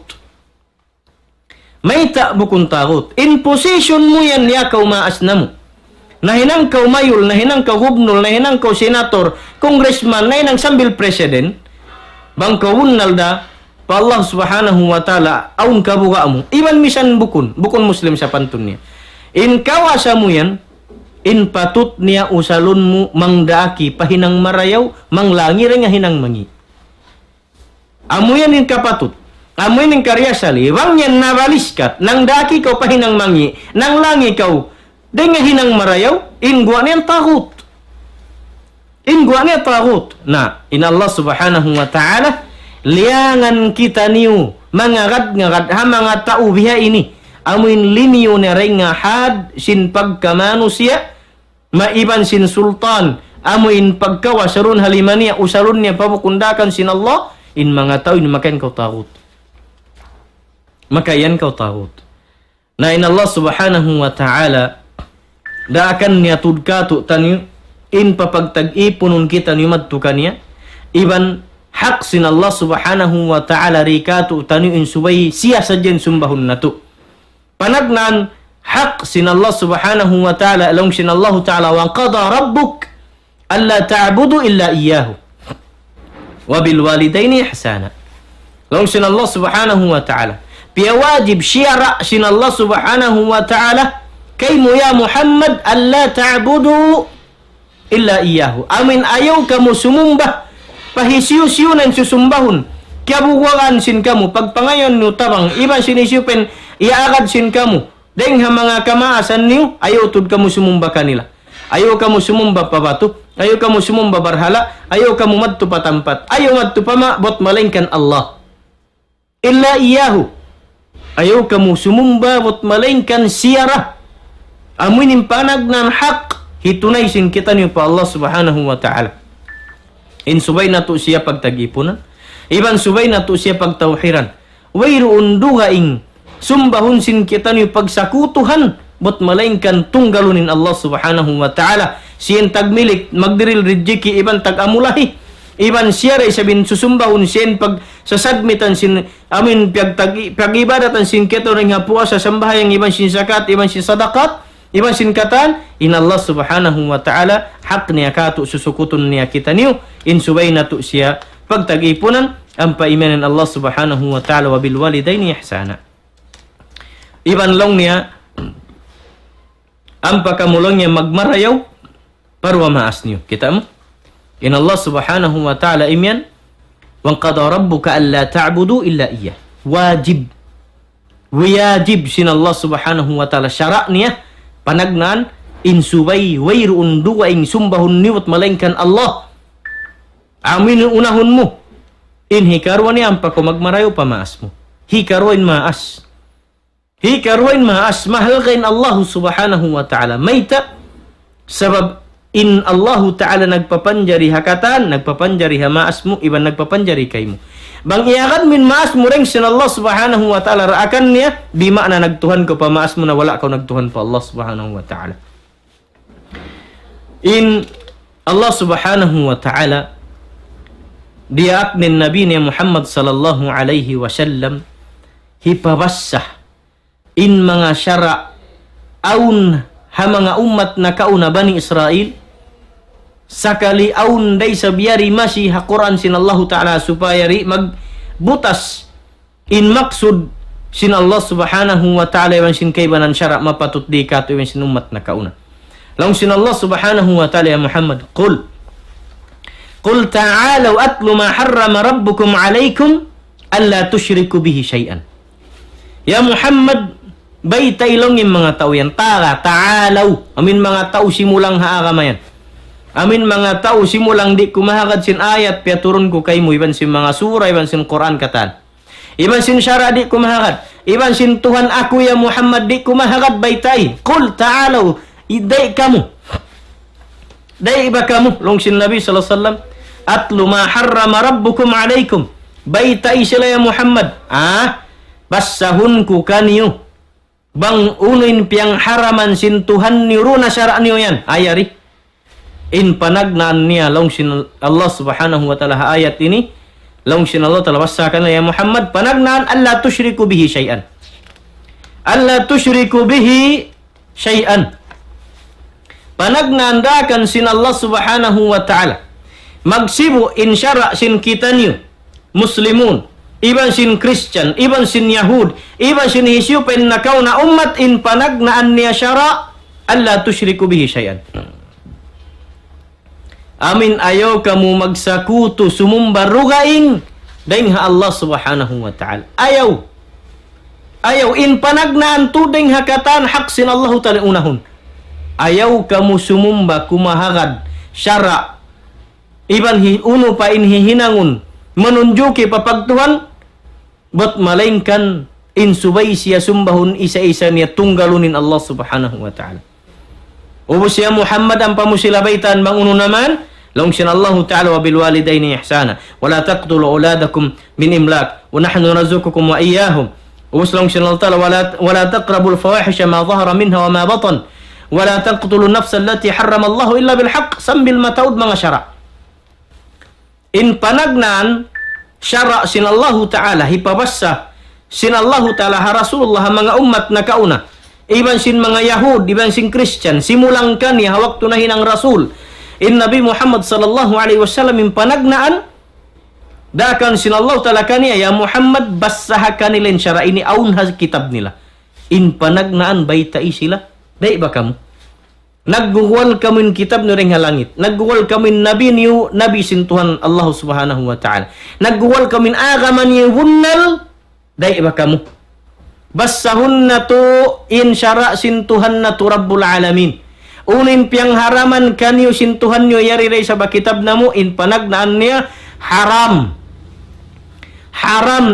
may ta bukun takut in position mo yan niya kau maasnamu nahinang kau mayul nahinang kau gubnul nahinang kau senator congressman nahinang sambil presiden bang kau unalda pa Allah Subhanahu wa Ta'ala aun kabuka mo iban misan bukun muslim sa pantun niya in kawasa mo yan in patut niya usalun mo mangdaaki pahinang marayaw manglangi rin nga hinang mangi amo yan in kapatut amo yan in karyasali wang yan nabaliskat nang daaki kau pahinang mangi nang langi kau di nga hinang marayaw in guwa niyan takot na in Allah Subhanahu wa Ta'ala liangan kita niyo mga mga tao biha ini amuin liniyo na rin nga had sin pagkamanusia maiban sin sultan amuin pagkawa sarun halimania usarun niya pabukundakan sin Allah in mga tao in makayan kau takut. Makayan kau takut. Na in Allah subhanahu wa ta'ala da akan niya tudkatu tanyo in papagtag-ipunon kita niyo madtukan niya. Iban hak sin Allah subhanahu wa ta'ala rikatu tanyo in subay siya sa dyan sumbahon na to. Panagnan hak sin Allah subhanahu wa ta'ala along sin Allah ta'ala wa qada rabbuk alla ta'budu illa iyyahu wa bil walidaini ihsana. Along sin Allah subhanahu wa ta'ala pia wajib syara sin Allah subhanahu wa ta'ala kay mo ya Muhammad alla ta'budu illa iyyahu. Amin ayaw kamu sumumbah pahisiyo-siyo ng susumbahon kiabuwagan sin kamu pagpangayon no tabang iban sinisiyupen iaagad sin kamu deng ha mga kamaasan niyo ayaw tud kamu sumumba kanila. Ayaw kamu sumumba pabato, ayaw kamu sumumba barhala, ayaw kamu madto patampat, ayaw madto pama bot malengkan Allah illa iyyahu. Ayaw kamu sumumba bot malengkan siyara. Amunin panagnan hak hitunay sin kita niyo pa Allah subhanahu wa ta'ala. In subay na to siya pagtag-ipunan. Iban subay na to siya pagtawhiran. Wayro unduga ing sumbahon sin kita niyo pagsakutuhan bot malengkan tunggalunin Allah subhanahu wa ta'ala. Siyan tagmilik magdiril rijiki iban tagamulahi. Iban siya ray sabin susumbahon siyan pag sasadmitan sin amin pag-ibadatan sin kita rin nga puwa sa sambahayang iban sin zakat, iban sin sadakat, iban sin katan, in Allah subhanahu wa ta'ala hak niya kato susukutun niya kita niyo in subay na to siya pagtag-ipunan ang paimanan Allah subhanahu wa ta'ala wa bil walidaini ihsana. Iban long niya ang pakamulong niya magmarayaw parwa maas niyo. Kita mo? In Allah subhanahu wa ta'ala imyan wa qada rabbuka alla ta'budu illa iyyah. Wajib sin Allah subhanahu wa ta'ala syara' niya panagnan in subay wayru unduwa ing sumbahun niwat malengkan Allah. Amin unahon mo. In hikarwan niya ang pakumagmarayo pamaas mo. Hikarwan maas. Hikarwan maas mahal kain Allah subhanahu wa ta'ala. Mayta sabab in Allah ta'ala nagpapanjari hakatan, nagpapanjari hamaas mo, iban nagpapanjari kay mo. Bang iyakan min maas mo rin sin Allah subhanahu wa ta'ala raakan niya, di na nagtuhan ko pa maas mo na wala ka nagtuhan pa Allah subhanahu wa ta'ala. In Allah subhanahu wa ta'ala diak nin Nabi ni Muhammad sallallahu alaihi wasallam hipabassah in mga syara aun ha mga umat na kauna Bani Israel sakali aun day sa biyari masih ha Quran sin Allah ta'ala supaya ri magbutas in maksud sin Allah subhanahu wa ta'ala iwan sin kaibanan syara mapatut di kato iwan sin umat na kauna. Lang sin Allah subhanahu wa ta'ala ya Muhammad qul ta'alaw atlu ma harrama rabbukum alaykum alla tushriku bihi syai'an. Ya Muhammad baytay long yung mga tao yan ta'alaw amin mga tao simulang haagamayan. Amin mga tao simulang di kumahagad sin ayat piaturon ko kay mo iban sin mga sura iban sin Quran katan. Iban sin syara di kumahagad. Iban sin Tuhan aku ya Muhammad di kumahagad baytay. Qul ta'alaw iday kamu. Day iba kamu long sin Nabi sallallahu alaihi wasallam atlu ma harrama rabbukum alaikum. Baytay sila ya Muhammad. Basahun ku kaniyo. Bang unin piyang haraman sin Tuhan ni runa syara niyo yan. Ayari. In panagnaan niya long sin Allah subhanahu wa ta'ala ayat ini long sin Allah ta'ala wasakan ya Muhammad panagnaan alla tusyriku bihi syai'an. Alla tusyriku bihi syai'an. Panagnaan dakan sin Allah subhanahu wa ta'ala magsibu in syara sin kita niyo muslimun iban sin Christian iban sin Yahud iban sin hisyupen na kauna umat in panagnaan niya syara alla tusyriku bihi syai'an. Amin ayaw kamu magsakuto sumumba rugaing dahing ha Allah subhanahu wa ta'ala. Ayaw in panagnaan tuding hakatan hak sin Allah ta'ala unahon. Ayaw kamu sumumba kumahagad syara iban uno pa in hihinangon manunjuki papagtuhan but malengkan in subay siya sumbahon isa-isa niya tunggalunin Allah subhanahu wa ta'ala. Ubos siya Muhammad ang pamusilabaitan banguno naman Langshin Allah Ta'ala wa bil walidaini ihsana wa la taqtulu auladakum min imlak wa nahnu narzuqukum wa iyyahum. Langshin Allah Ta'ala wa la taqrabul fawahisha ma dhahara minha wa ma batan wa la taqtulu nafsa allati harrama Allah illa bil haqq sambil mataud mga syara. In panagnan syara sin Allah Ta'ala hipabassa sin Allah Ta'ala ha Rasulullah mga umat na kauna iban sin mga Yahud iban sin Christian simulang kani hawak tunahin ang Rasul in Nabi Muhammad sallallahu alaihi wasallam in panagnaan dakan sin Allah Ta'ala kaniya ya Muhammad bassaha kanilen syara ini aun ha kitab nila in panagnaan baytai sila dai ba kamu nagguwal kami kitab no ring halangit nagguwal kami nabi niyo nabi sin Tuhan Allah subhanahu wa ta'ala nagguwal kami agaman niyo hunnal dai ba kamu bassahunna tu in syara sin Tuhan na tu Rabbul Alamin unin piyang haraman kanyo sin Tuhan nyo yari ray sa kitab namo in panagnaan niya haram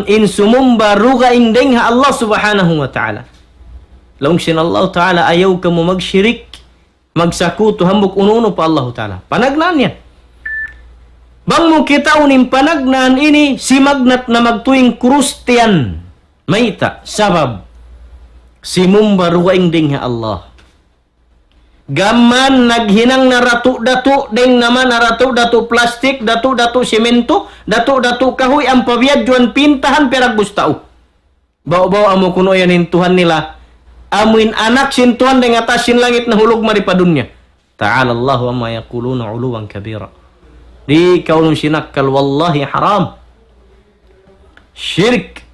in sumumba ruga indeng ha Allah subhanahu wa ta'ala laung sin Allah ta'ala ayaw ka mo magsyirik magsakuto hambuk ununo pa Allah ta'ala panagnaan niya bang mo kita unin panagnaan ini si magnat na magtuing Kristiyan maita sabab si mumba ruwaing ding ha Allah gaman naghinang na ratu-datu ding naman na ratu-datu plastik datu-datu semento datu-datu kahoy ang pabiyadjuan pintahan perag bustao baw-baw amo kuno yanin Tuhan nila amuin anak sin Tuhan ding atas sin langit na hulog maripadunya ta'ala Allahu amma yaquluna uluwan kabira di kaunong sinakal wallahi haram syirik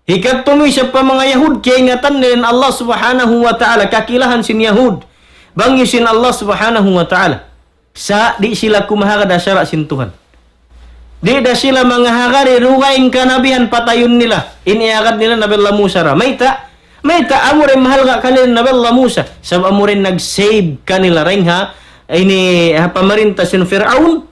hikat tumi siya pa mga Yahud kaya ingatan nilin Allah subhanahu wa ta'ala kakilahan sin Yahud bangyo sin Allah subhanahu wa ta'ala sa di sila kumahagad asyara sin Tuhan di da sila mga hagari rugaing kanabihan patayon nila iniagad nila Nabi Allah Musa ra maita amurin mahal ka kanila Nabi Allah Musa sab amurin nag-save kanila ring ha ini pamarinta sin Fir'aun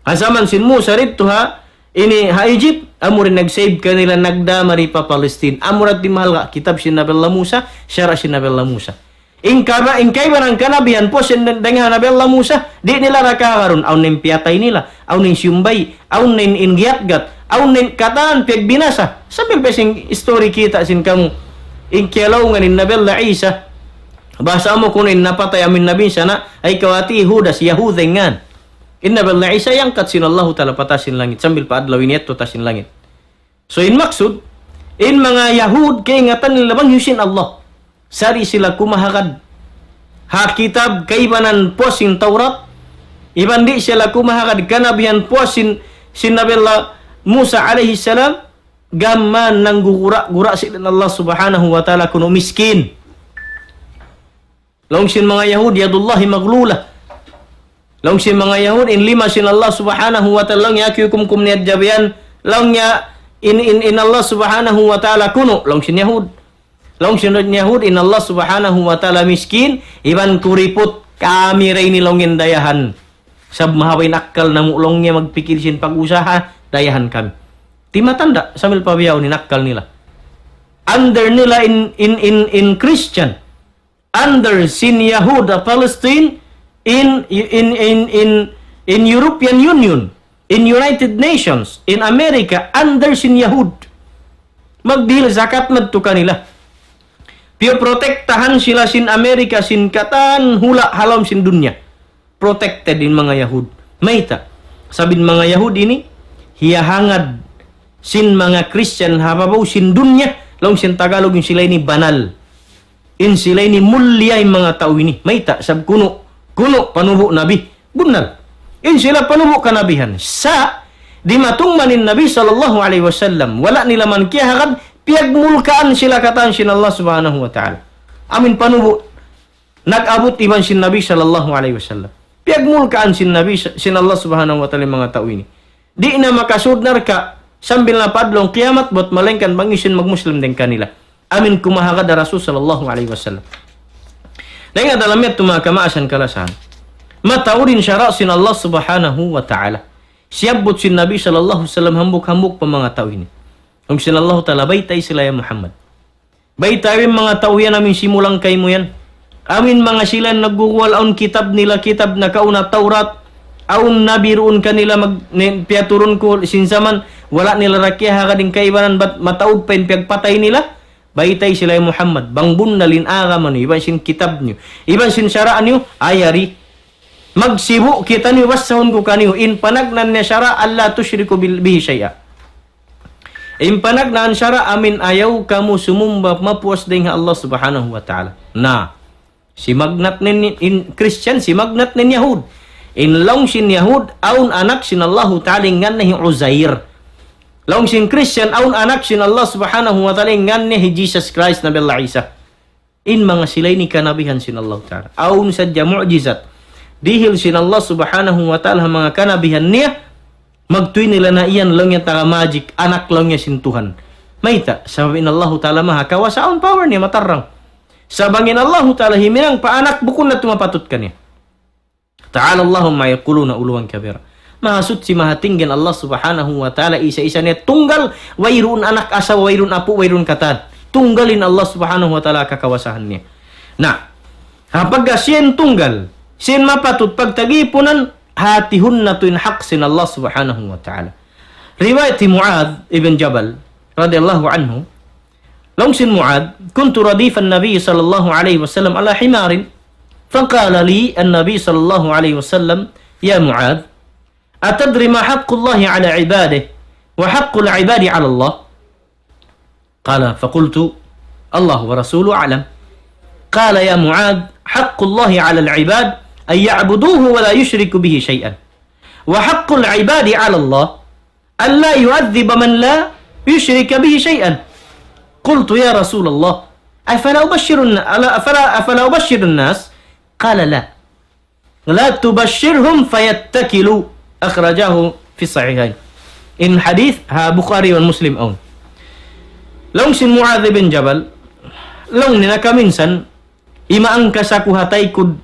asaman sin Musa rito ha ini ha Egypt amurin nag-save kanila nagdamari pa Palestine amurat di mahal ka kitab sin Nabi Allah Musa syara sin Nabi Allah Musa ingkay barang kanabihan po sin dengan Nabi Allah Musa di nila nakakaroon aw nin piyatay nila aw nin siyumbay aw nin ingiatgat aw nin kataan piyag binasa sabil pesing story kita sin kamu ingkialaw nga nin Nabi Allah Isa basa mo kunin napatay amin nabi sana ay kawati Hudas Yahudengan inna billahi Isa yang kat sin Allah Ta'ala patasin langit sambil paadlawin ito tasin langit so in maksud in mga Yahud kay ingatan nila bang yusin Allah sari sila kumahagad ha kitab kaibanan po sin Taurat ibandi sila kumahagad kanabihan po sin Nabi Allah Musa alaihi salam gaman nang gura sin Allah subhanahu wa ta'ala kuno miskin langshin mga Yahud yadullahi maglulah langshin mga Yahud in lima sin Allah subhanahu wa ta'ala lang yakyukum kumniyad jabian lang ya in Allah subhanahu wa ta'ala kuno langshin Yahud in Allah subhanahu wa ta'ala miskin iban kuripot kami ray nilongin dayahan sab mahaway nakal na mulong niya magpikir sin pag-usaha dayahan kami timatanda sambil pabiyaw ni nakal nila under nila in Christian under sin Yahuda Palestine in European Union in United Nations in America under sin Yahud magdil zakat madto kanila pio protektahan sila sin Amerika sin katan hula halam sin dunya protected din mga Yahud maita sabin mga Yahud ini hiyahangad sin mga Christian hababaw sin dunya long sin Tagalog yung sila ini banal in sila ini mulya yung mga tao ini maita sab kuno panubo nabi bunal in sila panubo kanabihan sa di matungmanin Nabi sallallahu alaihi wasallam wala nila man kiyahagad piyagmulkaan sila katan sin Allah subhanahu wa ta'ala amin panubo nag-abot iman sin Nabi sallallahu alaihi wasallam piyagmulkaan sin Nabi sin Allah subhanahu wa ta'ala mga tao ini di na makasudnar ka sambil na padlong kiamat bot malengkan bangisin magmuslim din kanila amin kumahagad na Rasul sallallahu alaihi wasallam. Dahil dalam ito mga kamaasan kalasan, mataurin syara sin Allah subhanahu wa ta'ala. Siyabot sin Nabi sallallahu alaihi wasallam hambuk-hambuk pa mga tao ini. Kung sin Allah ta'ala, baytay sila ya Muhammad. Baytay mga tao yan amin simulang kay mo yan. Amin mga sila nagguwal ang kitab nila, kitab na kauna Taurat. Aun nabiroon kanila piaturon ko sinsaman wala nila rakyaha kading kaibanan bat mataod pa pagpatay nila. Baitay sila Muhammad. Bangbun na linaga man iban sin kitab nyo. Iban sin syaraan nyo. Ayari. Magsibu kita nyo. Wasahon ko kanyo. In panagnan niya syara. Allah tusyriku bihi syai'a. In panagnan syara. Amin ayaw kamu sumumba. Mapuas din Allah subhanahu wa ta'ala. Na. Si magnat nin in Christian. Si magnat nin Yahud. In long sin Yahud. Aun anak sin Allah ta'ala. Nganahi Uzair. Laong sin Christian, aun anak sin Allah subhanahu wa ta'ala, ngannya Jesus Christ Nabi Allah Isa. In mga sila'y ni kanabihan sin Allah ta'ala. Aun sadya mu'jizat. Dihil sin Allah subhanahu wa ta'ala mga kanabihan niya, magtuwi nila na iyan lang yung taga magic, anak lang niya sin Tuhan. Mayta, sabihin Allah ta'ala maha, kawasaon power niya matarang. Sabangin Allah ta'ala himinang paanak bukun na tumapatot ka niya. Ta'ala Allahumma yakuluna uluwan kabira. Mahasud si mahatinggan Allah subhanahu wa ta'ala isa-isa niya tunggal wayrun anak asa wayrun apo wayrun katan tunggalin Allah subhanahu wa ta'ala kakawasahan niya. Nah, kapag siyan tunggal siyan mapatut pagtagipunan hatihun na tuin haq sin Allah subhanahu wa ta'ala. Riwayat Mu'adh ibn Jabal radiyallahu anhu long sin Mu'adh kuntu radifan Nabi sallallahu alaihi wasallam ala himarin faqala li an-Nabi sallallahu alaihi wasallam ya Mu'adh أتدري ما حق الله على عباده وحق العباد على الله قال فقلت الله ورسوله أعلم قال يا معاذ حق الله على العباد أن يعبدوه ولا يشرك به شيئا وحق العباد على الله أن لا يؤذب من لا يشرك به شيئا قلت يا رسول الله أفلا أبشر الناس قال لا تبشرهم فيتكلوا akhrajahu fi sahihain. In hadith ha Bukhari wa Muslim aun. Long sin Mu'adh bin Jabal long nina kaminsan imaang kasaku hatay kud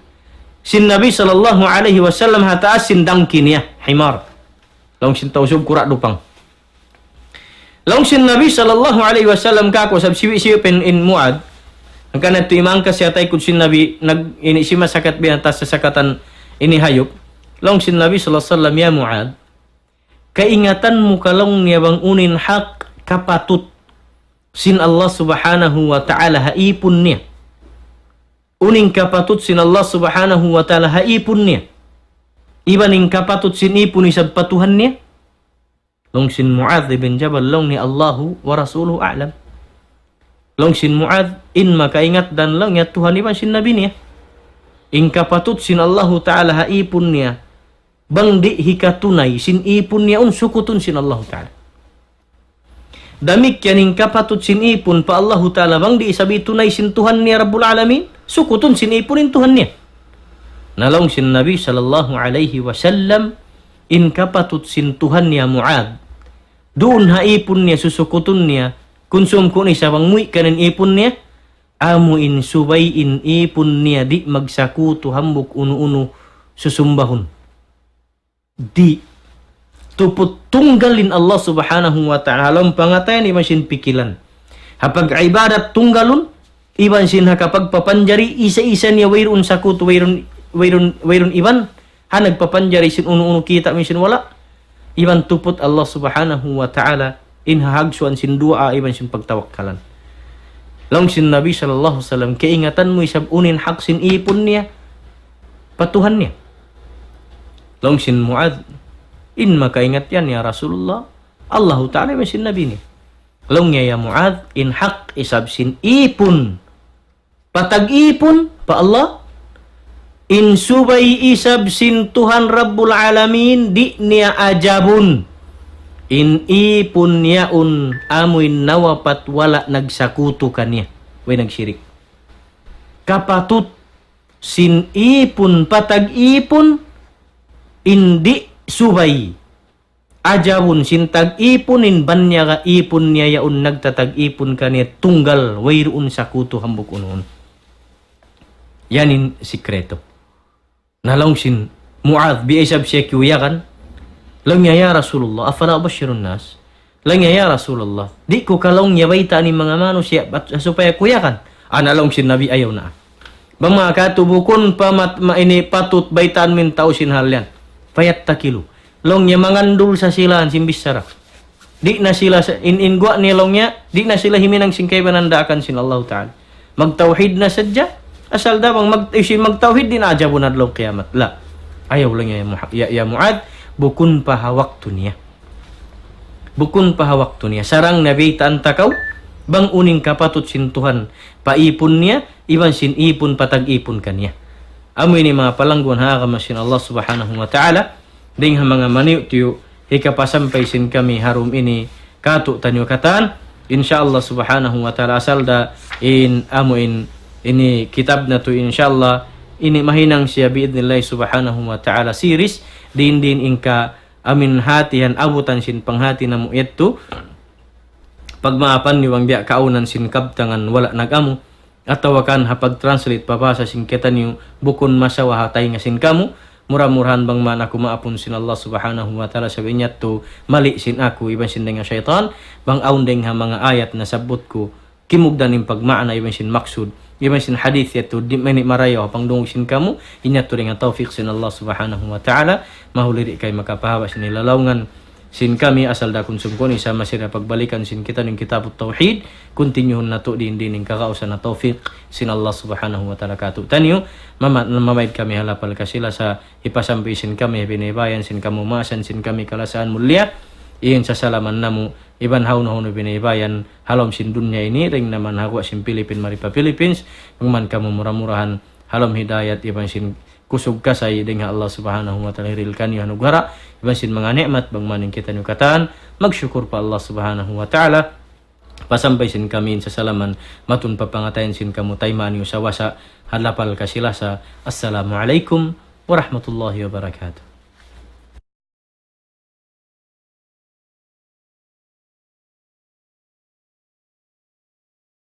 sin Nabi sallallahu alaihi wasallam hataas sin dangkin niya himar. Long sin tausub kurak dupang. Long sin Nabi sallallahu alaihi wasallam kako sab siwi-siwi pen in Mu'adh ang kanat imaang kasi hatay kud sin Nabi nag ini si masakat biatas sa sakatan ini hayop. Long sin Nabi sallallahu alaihi wasallam ya Mu'adh kaingatan mo kalong niya bang unin hak kapatut sin Allah subhanahu wa ta'ala haipun niya uning kapatut sin Allah subhanahu wa ta'ala haipun niya ibaning kapatut sin ipun isab patuhan niya long sin Mu'adh ibn Jabal long ni Allahu wa rasuluhu a'lam long sin Mu'adh in makaingat dan long ya Tuhan iban sin Nabi niya in kapatut sin Allah ta'ala haipun niya bang di hikatunay sin ipun niya sukutun sin Allah ta'ala. Damik yaning kapatut sin ipun pa Allah ta'ala bang di isabi tunay sin Tuhan niya Rabbul Alamin sukutun sin ipunin Tuhan niya. Nalong sin Nabi sallallahu alaihi wasallam in kapatut sin Tuhan niya Mu'adh doon haipun niya susukutun niya konsum ko ni sa bang muy kanin ipun niya amuin subay in ipun niya di magsakuto hambuk unu-unu susumbahun. Di tuput tunggalin Allah subhanahu wa ta'ala alam pangatayan iban sin pikilan hapag ibadat tunggalun iban sin kapag papanjari isa-isa niya wayrun sakut wayrun iban hanag papanjari sin unu-unu kita min sin wala iban tuput Allah subhanahu wa ta'ala in hahagsuan sin dua iban sin pagtawakkalan long sin Nabi sallallahu alaihi wasallam kaingatan mo isab unin hak sin ipon niya patuhan niya. Long sin Mu'adh in makaingat yan ya Rasulullah Allah ta'ala may sin Nabi ni long ya Mu'adh in hak isab sin ipun patag ipun pa Allah in subay isab sin Tuhan Rabbul Alamin di niya ajabun in ipun niyaun amuin nawapat wala nagsakuto kaniya way nagsyirik kapatut sin ipun patag ipun indi subay ajabun sintag ipunin banya ka ipun niya yaun nagtatag ipun kaniya tunggal wayroon sakuto hambuk unon yanin sikreto nalong sin Mu'adh bi isab siya kiuyakan lang niya ya Rasulullah afala bashirun nas lang niya ya Rasulullah di ko kalong niya baita ni mga mano siya supaya kuyakan analong sin Nabi ayaw na bang mga katubukon pa ini patut baitaan min tao sin halyan fayattakilu. Long nya mangandul sa silaan simbis sara. Di na sila ingwa ni long nya, di na sila himinang singkay banandaakan sin Allah Ta'ala. Magtauhid na sadya, asal damang magtauhid din aja bunad long kiamat. La. Ayaw lang ya Muad, bukun pa hawaktu niya. Bukun pa hawaktu niya. Sarang nabitaan takaw, bang uning kapatut sin Tuhan, paipon niya, iban sin ipon patag-ipon kanya. Amoy ni mga palangguan hakamasin Allah Subhanahu wa Ta'ala, ding mga maniw tiyo, hikapasampay sin kami harum ini, katu tanyo kataan, insyaallah Subhanahu wa Ta'ala, asal da ini kitab na to insyaallah, ini mahinang siya biidnillah Subhanahu wa Ta'ala series, din inka amin hatihan abutan sin panghati na mo ito, pagmaapan niwang biya kaunan sin kabtangan wala nagamu, at tawakan hapag-translate papasa sin kita niyo bukon masawa hatay nga sin kamu, mura-murahan bang man ako maapon sin Allah Subhanahu wa Ta'ala, sabi niya to mali sin ako iban sin nga syaitan, bang aundeng ha mga ayat na sabot ko kimugdan ning pagmaana iban sin maksud, iban sin hadith yato di mani marayo pang dungog sin kamu, inya to ring tawfiq sin Allah Subhanahu wa Ta'ala, mahuliri kay makapahawa sin ilalawngan sin kami asal da kung sungkoni sa masira pagbalikan sin kita ng kitabut tauhid, kontinyuhon na to din kakausan na tawfiq sin Allah Subhanahu wa Ta'ala katu tanyo mamaid kami halapal kasila sa ipasampi sin kami binibayan sin kamumasan sin kami kalasaan mulia iyon sa salaman namo iban haun binibayan halom sin dunya ini ring naman hagwa sin Philippine maripa Philippines man kamu murah-murahan halom hidayat iban sin kusog kasay dengan Allah Subhanahu wa Ta'ala hirilkan yu hanugara iban sin mga nikmat bang maning kita nyukatan magsyukur pa Allah Subhanahu wa Ta'ala pasampay sin kami sa salaman matun papangatayin sin kamu taymaan yu sa wasa halapal kasila sa assalamualaikum warahmatullahi wabarakatuh.